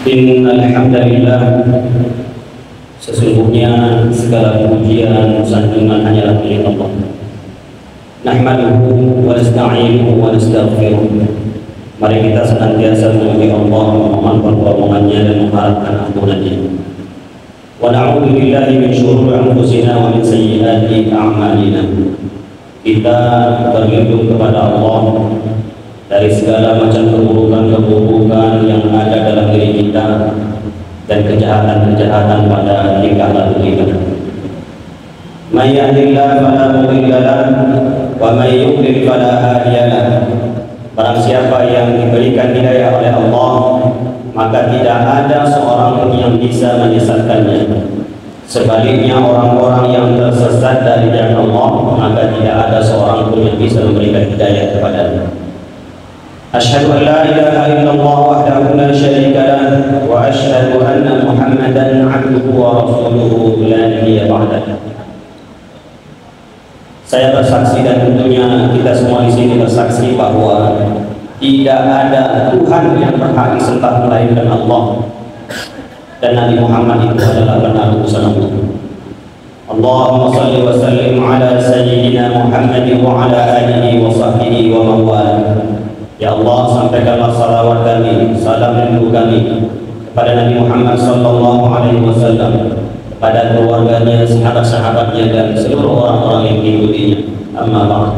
Innal hamdalillah, sesungguhnya segala pujian sanjungan hanyalah milik Allah. Nahmaduhu wa nasta'inuhu wa nastaghfiruh. Mari kita senantiasa memuji Allah, memohon pertolongannya dan mengharapkan ampunannya. Wa na'udzu billahi min syururi anfusina wa min sayyiati a'malina. Kita berlindung kepada Allah dari segala macam keburukan-keburukan yang ada dalam diri kita dan kejahatan-kejahatan pada tingkah laku kita. May yahdihillahu fala mudilla lahu wa may yudlil fala hadiya lahu. Barang siapa yang diberikan hidayah oleh Allah, maka tidak ada seorang pun yang bisa menyesatkannya. Sebaliknya, orang-orang yang tersesat dari jalan Allah, maka tidak ada seorang pun yang bisa memberikan hidayah kepadanya. Asyhadu an la ilaha illallah wahdahu la syarika lah wa asyhadu anna Muhammadan 'abduhu wa rasuluhu la nabiyya ba'dah. Saya bersaksi dan tentunya kita semua di sini bersaksi bahwa tidak ada Tuhan yang berhak disembah melainkan Allah, dan Nabi Muhammad itu adalah benar utusan Allah. Allahumma salli wa sallim ala sayyidina Muhammad wa ala alihi wa sahbihi wa man wala. Ya Allah, sampaikanlah salawat kami, salam rindu kami kepada Nabi Muhammad sallallahu alaihi wasallam, kepada keluarganya, sahabat-sahabatnya dan seluruh orang-orang yang mengikutinya. Amma ba'd.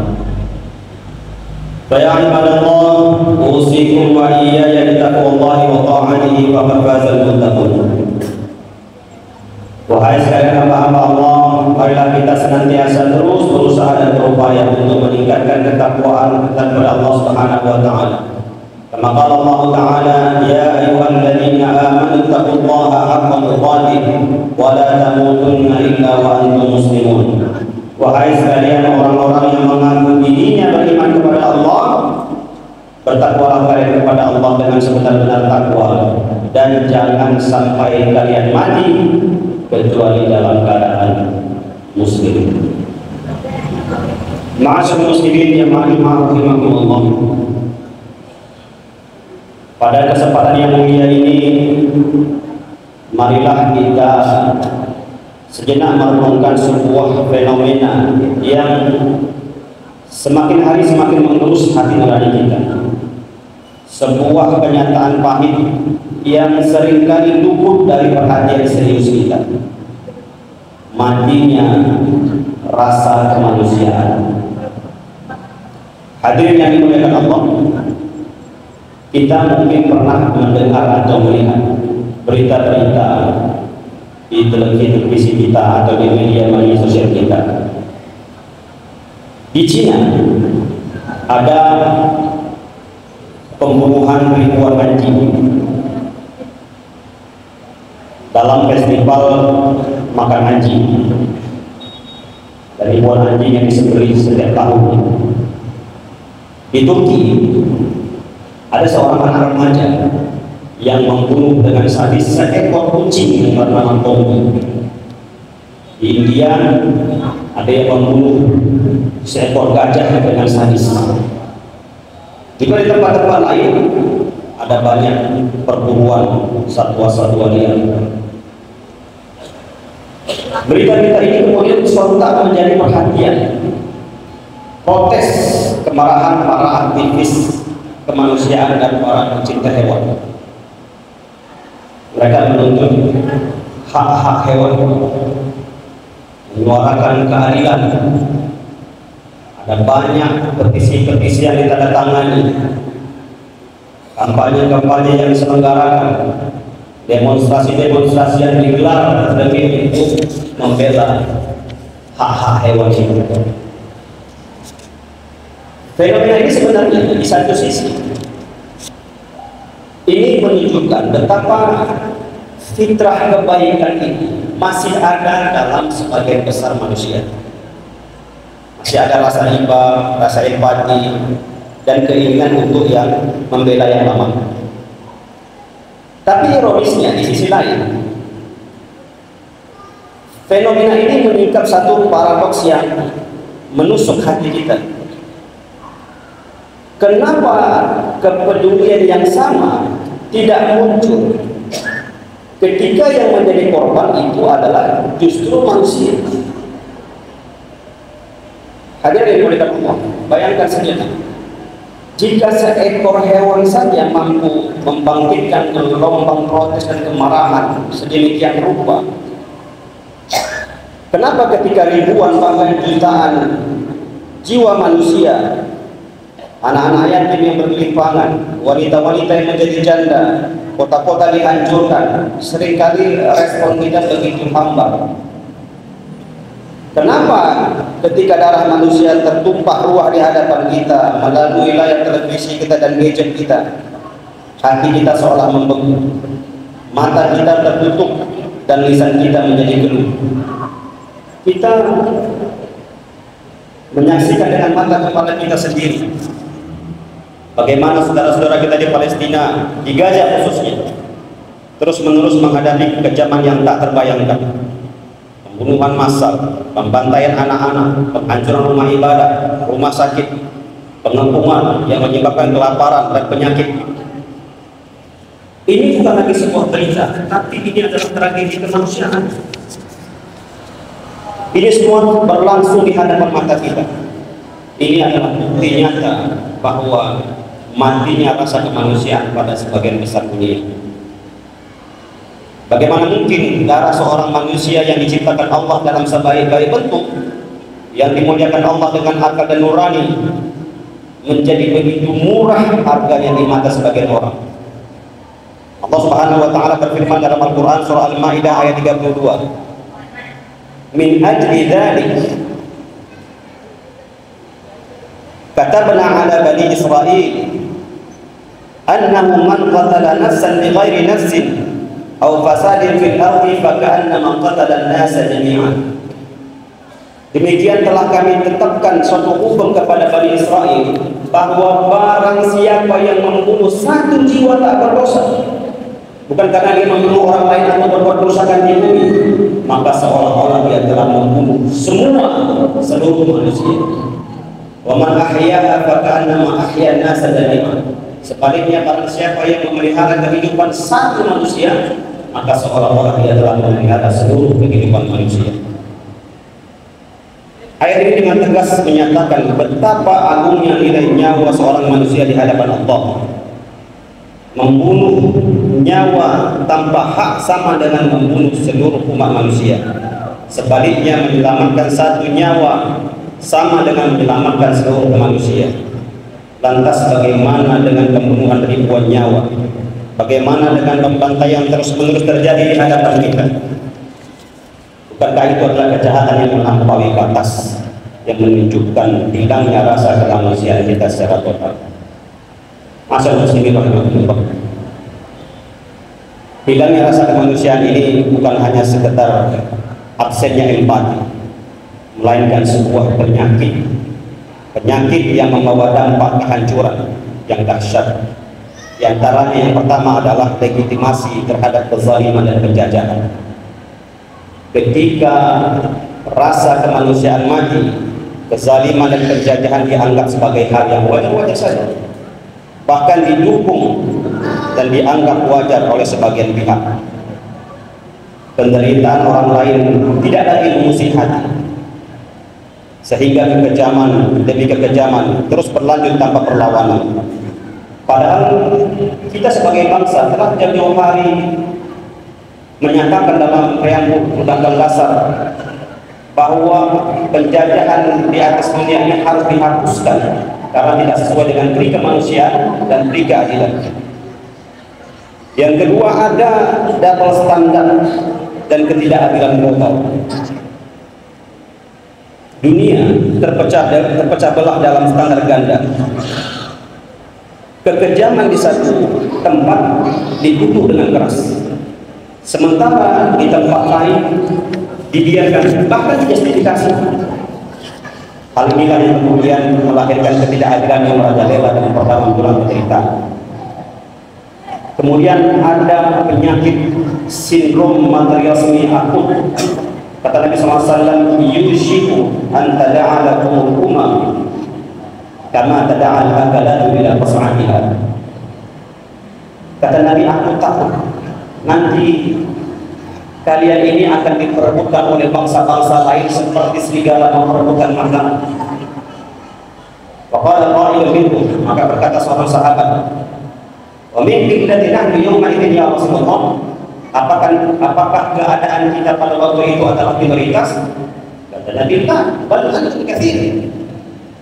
Fa ya ibadallah, usikum wa iyaya bi taqwallahi wa ta'atihi faqad fazal muttaqun. Wahai sekalian hamba-hamba Allah, marilah kita senantiasa terus berusaha dan berupaya untuk meningkatkan ketakwaan kepada Allah Subhanahu wa taala. Kama qala Allah taala, ya ayyuhalladzina amanu taqullaha haqqa tuqatih wa la tamutunna illa wa antum muslimun. Wahai sekalian orang-orang yang mengaku dirinya beriman kepada Allah, bertakwalah kalian kepada Allah dengan sebenar-benar takwa, dan jangan sampai kalian mati kecuali dalam keadaan muslim. Ma'asyiral muslimin yang rahimakumullah. Pada kesempatan yang mulia ini, marilah kita sejenak merenungkan sebuah fenomena yang semakin hari semakin mengerus hati nurani kita. Sebuah kenyataan pahit yang seringkali luput dari perhatian serius kita. Matinya rasa kemanusiaan. Hadirin yang dimuliakan Allah, kita mungkin pernah mendengar atau melihat berita-berita di televisi kita atau di media sosial kita. Di Cina ada pembunuhan ribuan anjing dalam festival makan anjing, dan ribuan anjing yang disembelih setiap tahun. Di Turki ada seorang anak remaja yang membunuh dengan sadis seekor kucing yang bernama Tommy. Di India ada yang membunuh seekor gajah dengan sadis. Juga di tempat-tempat lain ada banyak perburuan satwa-satwa liar. Berita-berita ini kemudian sontak menjadi perhatian, protes kemarahan para aktivis kemanusiaan dan para pencinta hewan. Mereka menuntut hak-hak hewan, menyuarakan keadilan. Ada banyak petisi-petisi yang ditandatangani, kampanye-kampanye yang diselenggarakan, demonstrasi-demonstrasi yang digelar demi untuk membela hak-hak hewan itu. Fenomena ini sebenarnya di satu sisi ini menunjukkan betapa fitrah kebaikan ini masih ada dalam sebagian besar manusia. Masih ada rasa iba, rasa empati, dan keinginan untuk yang membela yang lemah. Tapi ironisnya di sisi lain, fenomena ini meningkat satu paradoks yang menusuk hati kita. Kenapa kepedulian yang sama tidak muncul ketika yang menjadi korban itu adalah justru manusia. Hadirin yang dimuliakan Allah, bayangkan saja, jika seekor hewan saja mampu membangkitkan gelombang protes dan kemarahan sedemikian rupa, kenapa ketika ribuan bahkan jutaan jiwa manusia, anak-anak yatim yang bergelimpangan, wanita-wanita yang menjadi janda, kota-kota dihancurkan, seringkali respon kita begitu hambar? Kenapa ketika darah manusia tertumpah ruah di hadapan kita melalui layar televisi kita dan gadget kita, hati kita seolah membeku, mata kita tertutup dan lisan kita menjadi geluh? Kita menyaksikan dengan mata kepala kita sendiri bagaimana saudara-saudara kita di Palestina, di Gaza khususnya, terus-menerus menghadapi kekejaman yang tak terbayangkan. Pembunuhan massal, pembantaian anak-anak, penghancuran rumah ibadah, rumah sakit, pengepungan yang menyebabkan kelaparan dan penyakit. Ini bukan lagi sebuah berita, tapi ini adalah tragedi kemanusiaan. Ini semua berlangsung di hadapan mata kita. Ini adalah bukti nyata bahwa matinya rasa kemanusiaan pada sebagian besar dunia. Bagaimana mungkin darah seorang manusia yang diciptakan Allah dalam sebaik-baik bentuk, yang dimuliakan Allah dengan akal dan nurani, menjadi begitu murah harganya di mata sebagian orang? Allah Subhanahu wa taala berfirman dalam Al-Qur'an surah Al-Maidah ayat 32, min ajli dzalik katabna ala bani Israil annahu man qatala nafsan bighairi nafsin aw fasadin fil ardi faka'annama qatala an-nasa jami'an. Demikian telah kami tetapkan suatu hukum kepada Bani Israel, bahwa barang siapa yang membunuh satu jiwa tak berdosa, bukan karena dia membunuh orang lain atau berbuat kerusakan di bumi, maka seolah-olah dia telah membunuh seluruh manusia. Wa man ahyaha faka'annama ahya an-nasa jami'an. Sebaliknya, barang siapa yang memelihara kehidupan satu manusia, maka seolah-olah dia telah memelihara seluruh kehidupan manusia. Ayat ini dengan tegas menyatakan betapa agungnya nilai nyawa seorang manusia di hadapan Allah. Membunuh nyawa tanpa hak sama dengan membunuh seluruh umat manusia. Sebaliknya, menyelamatkan satu nyawa sama dengan menyelamatkan seluruh manusia. Lantas bagaimana dengan pembunuhan ribuan nyawa? Bagaimana dengan pembantaian yang terus-menerus terjadi di hadapan kita? Bukankah itu adalah kejahatan yang melampaui batas, yang menunjukkan hilangnya rasa kemanusiaan kita secara total? Masyaallah muslimin rahimahullah. Hilangnya rasa kemanusiaan ini bukan hanya sekedar absennya empati, melainkan sebuah penyakit yang membawa dampak kehancuran yang dahsyat. Di antaranya yang pertama adalah legitimasi terhadap kezaliman dan penjajahan. Ketika rasa kemanusiaan mati, kezaliman dan penjajahan dianggap sebagai hal yang wajar-wajar saja, bahkan didukung dan dianggap wajar oleh sebagian pihak. Penderitaan orang lain tidak lagi mengusik hati, sehingga kekejaman demi kekejaman terus berlanjut tanpa perlawanan. Padahal kita sebagai bangsa telah jauh-jauh hari menyatakan dalam preambul Undang-Undang Dasar bahwa penjajahan di atas dunia ini harus dihapuskan karena tidak sesuai dengan pri kemanusiaan dan pri keadilan. Yang kedua, ada double standar dan ketidakadilan global. Dunia terpecah belah dalam standar ganda. Kekejaman di satu tempat dikutuk dengan keras, sementara di tempat lain dibiarkan, bahkan dijustifikasi. Hal inilah yang kemudian melahirkan ketidakadilan yang merajalela dan berbulan penderitaan. Kemudian ada penyakit sindrom materialisme akut. Kata Nabi SAW, yushiku an tada'a lakumul umam kama tada'al akalatu ila qas'atiha. Kata Nabi, aku takut nanti kalian ini akan diperebutkan oleh bangsa-bangsa lain seperti serigala memperebutkan makanan. Faqala qailun minhum, maka berkata seorang sahabat, wa min qillatina yawma idzin ya Rasulullah, apakah keadaan kita pada waktu itu adalah minoritas? Kata Nabi, bal antum katsir.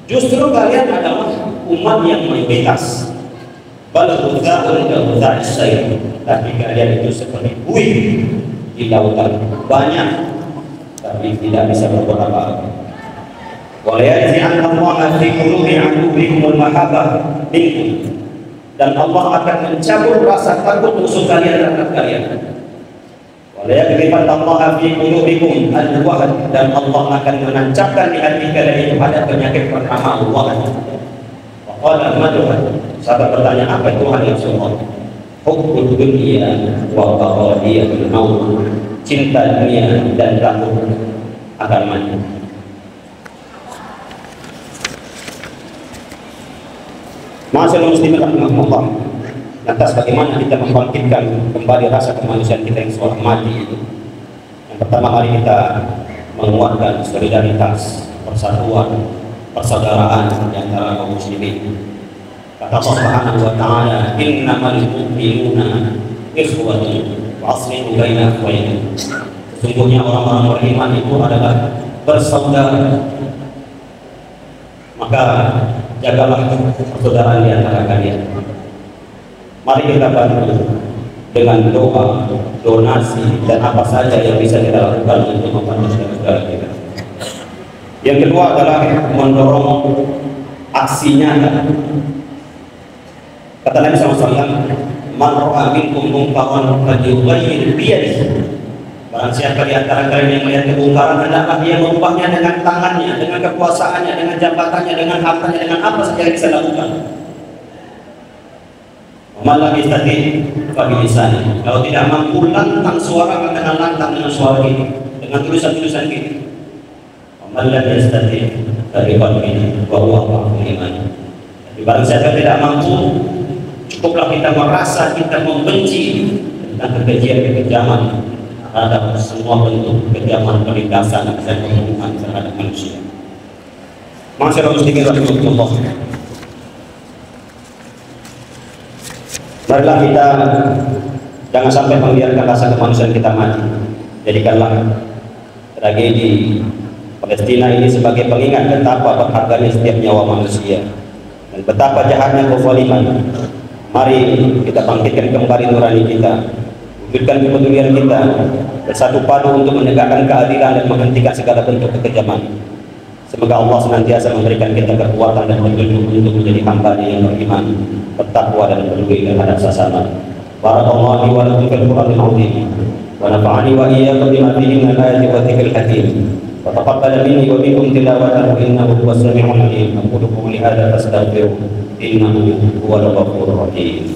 Justru kalian adalah umat yang mayoritas. Bal hudza'un ka hudza'is sayr, tapi kalian itu seperti buih di lautan, banyak tapi tidak bisa berbuat apa-apa. Wa la yaj'alna Allaha fi qulubi 'aduwwikum al-mahabbah minkum, dan Allah akan mencabut rasa takut musuh kalian terhadap kalian. Wa la yaj'alna Allaha fi qulubikum al-wahd, dan Allah akan menancapkan di hati kalian itu ada penyakit bernama wahd. Wa qala madhuhan, sahabat bertanya, apa itu wahd ya Rasulullah? Hubbud dunya wa qaradiyatul maut, cinta dunia dan takut akan mati. Ma'asyiral muslimin rahimakumullah. Lantas bagaimana kita membangkitkan kembali rasa kemanusiaan kita yang seolah mati itu? Yang pertama, mari kita menguatkan solidaritas, persatuan, persaudaraan di antara kaum muslimin. Kata Allah Subhanahu wa taala, innamal mu'minuna ikhwatun wa aslihu baina akhawaykum. Sesungguhnya orang-orang beriman itu adalah bersaudara. Maka jagalah persaudaraan di antara kalian. Mari kita bantu dengan doa, donasi, dan apa saja yang bisa kita lakukan untuk membantu saudara kita. Yang kedua adalah mendorong aksi nyata. Kata Nabi SAW, man ra'a minkum munkaran falyughayyir biyadihi. Barang siapa di antara kalian yang melihat kemungkaran, hendaklah dia mengubahnya dengan tangannya, dengan kekuasaannya, dengan jabatannya, dengan hartanya, dengan apa saja yang bisa lakukan. Malah istati fabilisani. Kalau tidak mampu, lantang suara dengan lantang, dengan suara ini, dengan tulisan-tulisan ini. Malah istati fabilisani wa huwa aqrabul iman. Barang siapa tidak mampu, cukuplah kita merasa kita membenci tentang kekejian-kekejaman terhadap semua bentuk kejaman, penindasan dan pembunuhan terhadap manusia. Ma'asyiral muslimin rahimakumullah. Marilah kita jangan sampai membiarkan rasa kemanusiaan kita mati. Jadikanlah tragedi Palestina ini sebagai pengingat betapa berharganya setiap nyawa manusia dan betapa jahatnya kezaliman. Mari kita bangkitkan kembali nurani kita, wujudkan kepedulian kita, bersatu padu untuk menegakkan keadilan dan menghentikan segala bentuk kekejaman. Semoga Allah senantiasa memberikan kita kekuatan dan petunjuk untuk menjadi hamba yang beriman, bertakwa dan peduli terhadap sesama. Barakallahu wa lakum fil Qur'anil azim, wa nafa'ani wa iyyakum bima fihi min al-ayati wa dzikril hakim. Wa taqabbal minni wa minkum tilawatahu innahu huwas sami'ul 'alim. Aqulu qawli hadza fastaghfiruhu innahu huwal ghafurur rahim.